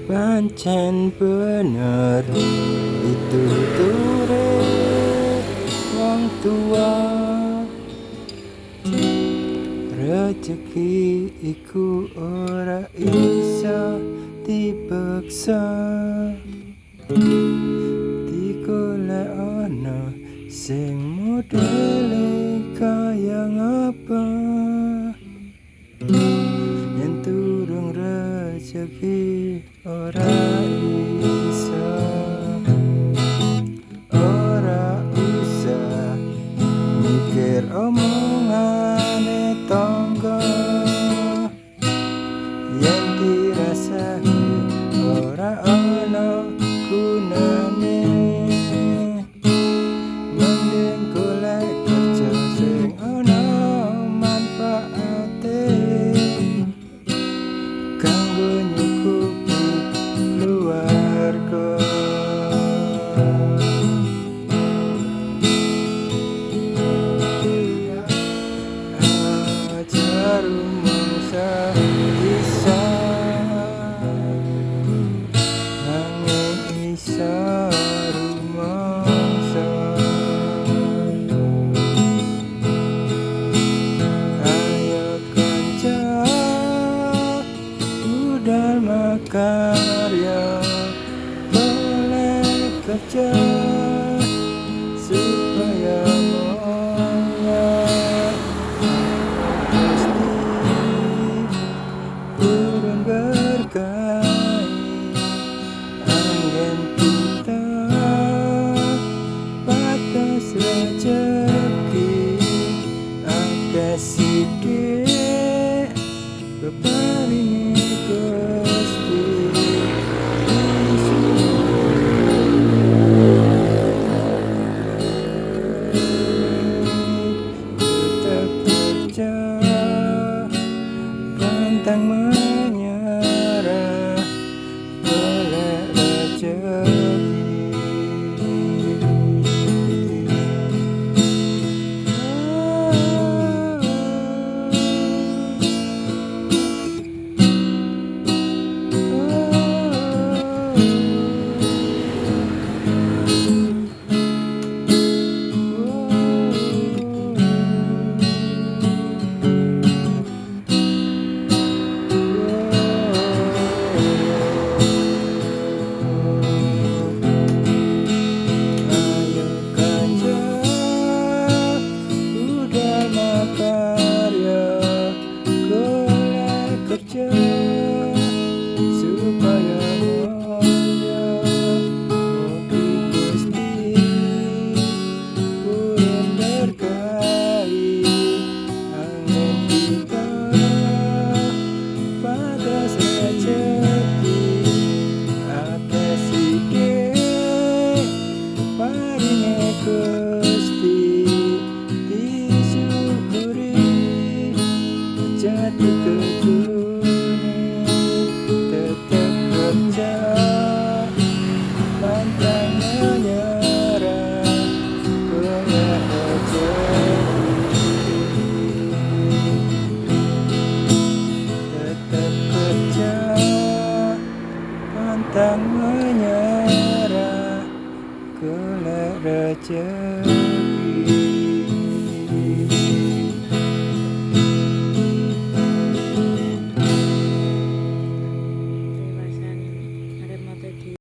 Pancen bener itu ture wong tua, rezeki iku ora isa dipaksa, digolek ana sing modele kaya ngapa. Yen turung rezeki ora isa, ora usah mikir omongane tangga. Yen dirasake ora ana gunane, mending golek kerja sing ana manfaate kanggo nyukupi keluarga. Aja rumangsa isa, nanging isa rumangsa. Ayo kanca budal makarya, boleh kerja supaya moya pasti turun berkait. Angin kita batas rezeki, akeh sithik beparingi Gusti. Tetap kerja, pantang menyerah, golek rezeki. Ayo kanca budal makarya, golek kerja supaya mulia mugi Gusti urip berkahi. Angin kita batas rezeki, akeh sithik paringe Gusti. Disyukuri jadi kekune, tetap kerja, pantang menyerah, golek rezeki. Tetap kerja, pantang menyerah, golek rezeki.